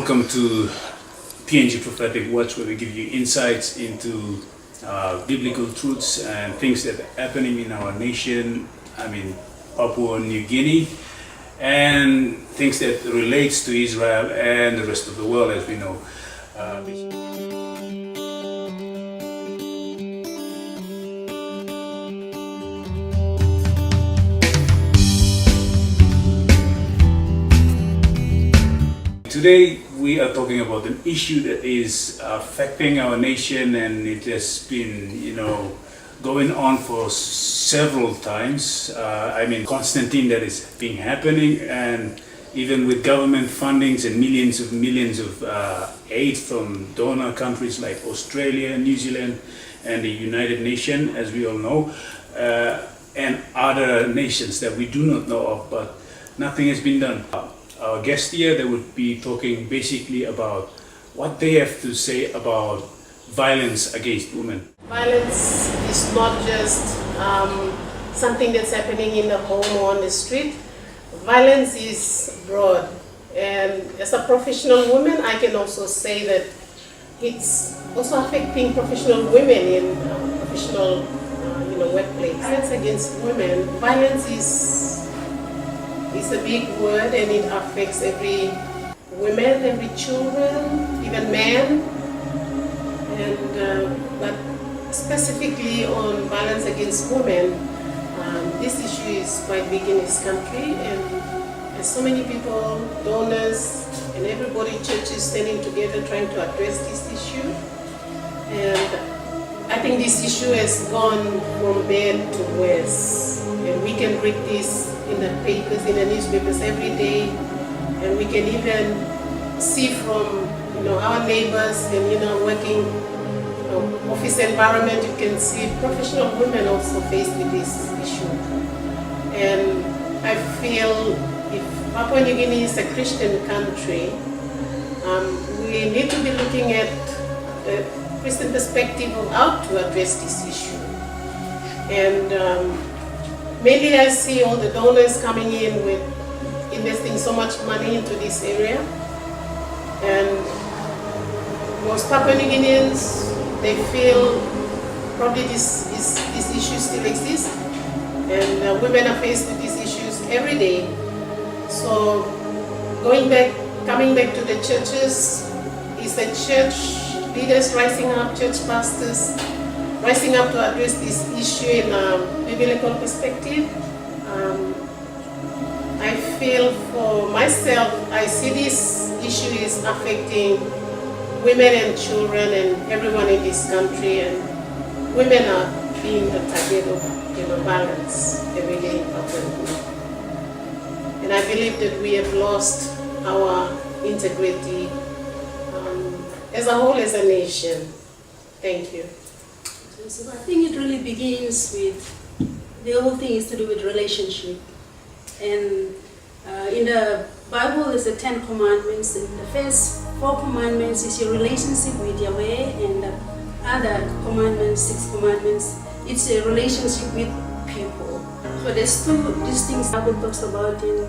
Welcome to PNG Prophetic Watch, where we give you insights into biblical truths and things that are happening in our nation, Papua New Guinea, and things that relates to Israel and the rest of the world, as we know. Today we are talking about an issue that is affecting our nation, and it has been, going on for several times. Constantine, that is being happening, and even with government fundings and millions of aid from donor countries like Australia, New Zealand, and the United Nations, as we all know, and other nations that we do not know of, but nothing has been done. Our guest here, they would be talking basically about what they have to say about violence against women. Violence is not just something that's happening in the home or on the street. Violence is broad, and as a professional woman, I can also say that it's also affecting professional women in professional workplace. Violence against women, violence is a big word, and it affects every woman, every children, even men. And but specifically on violence against women, this issue is quite big in this country, and there's so many people, donors, and everybody, churches standing together trying to address this issue. And I think this issue has gone from bad to worse, and we can read this in the papers, in the newspapers every day, and we can even see from our neighbors and working office environment, you can see professional women also faced with this issue. And I feel if Papua New Guinea is a Christian country, we need to be looking at the Christian perspective of how to address this issue. And mainly I see all the donors coming in with investing so much money into this area, and most Papua New Guineans, they feel probably this issue still exists, and women are faced with these issues every day. So coming back to the churches, is the church leaders rising up, church pastors rising up to address this issue in a biblical perspective. I feel for myself, I see this issue is affecting women and children and everyone in this country, and women are being the target of violence every day in Papua New Guinea. And I believe that we have lost our integrity as a whole, as a nation. Thank you. So I think it really begins with, the whole thing is to do with relationship. And in the Bible there's the 10 commandments, and the first 4 commandments is your relationship with Yahweh, and the other commandments, 6 commandments, it's a relationship with people. So there's these things the Bible talks about in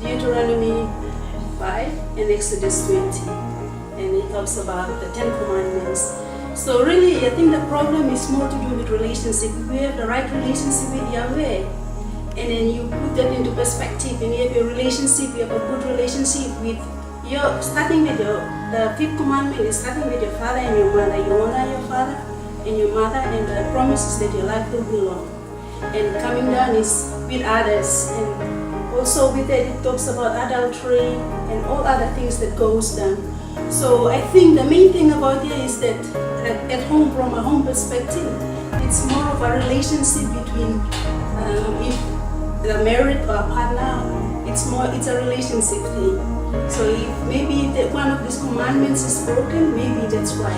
Deuteronomy 5 and Exodus 20, and it talks about the 10 commandments. So really, I think the problem is more to do with relationship. If we have the right relationship with Yahweh, and then you put that into perspective, and you have a relationship, you have a good relationship with starting with the 5th commandment is starting with your father and your mother. You honor your father and your mother, and the promises that your life will be long. And coming down is with others, and also with that it talks about adultery and all other things that goes down. So I think the main thing about it is that at home, from a home perspective, it's more of a relationship between if they're married or a partner, it's a relationship thing. So if maybe one of these commandments is broken, maybe that's why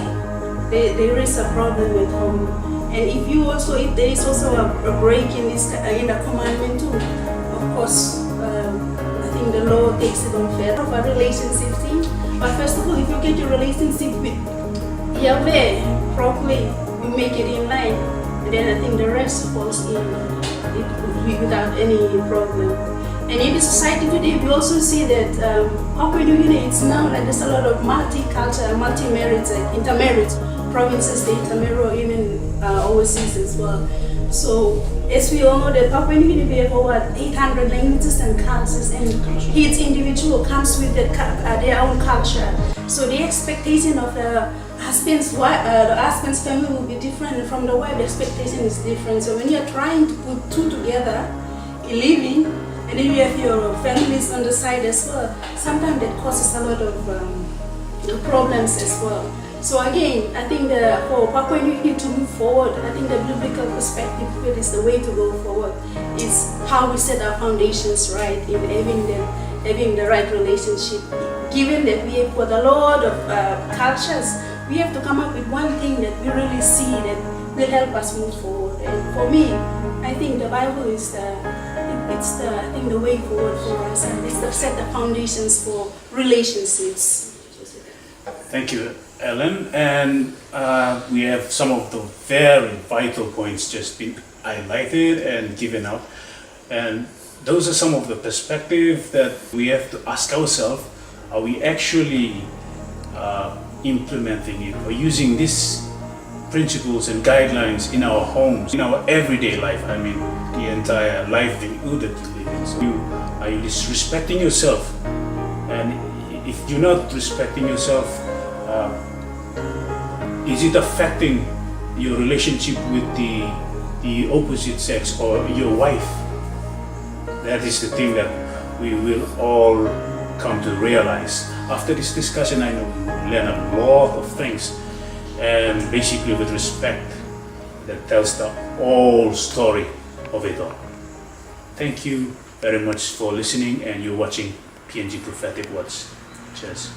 there is a problem at home. And if there is also a break in the commandment too, of course, I think the law takes it unfair of a relationship thing. But first of all, if you get your relationship with Yahweh properly, you make it in line, and then I think the rest falls in without any problem. And in the society today, we also see that Papua New Guinea, it's now like there's a lot of multi-culture, multi-marriage, like intermarriage provinces, they intermarry even overseas as well. So as we all know that Papua New Guinea, we have over 800 languages and cultures, and each individual comes with their own culture. So the expectation of the husband's family will be different, and from the wife, the expectation is different. So when you're trying to put two together, living, and then you have your families on the side as well, sometimes that causes a lot of problems as well. So again, I think for Papua New Guinea to move forward, I think the biblical perspective is the way to go forward. Is how we set our foundations right in having the right relationship. Given that we have got a lot of cultures, we have to come up with one thing that we really see that will help us move forward. And for me, I think the Bible is the way forward for us, and it's to set the foundations for relationships. Thank you, Ellen. And we have some of the very vital points just been highlighted and given out. And those are some of the perspective that we have to ask ourselves, are we actually implementing it or using these principles and guidelines in our homes, in our everyday life? I mean, the entire life that you live in. So are you disrespecting yourself? And if you're not respecting yourself, is it affecting your relationship with the opposite sex or your wife? That is the thing that we will all come to realize. After this discussion, I know we learn a lot of things, and basically with respect, that tells the whole story of it all. Thank you very much for listening, and you're watching PNG Prophetic Watch. Cheers.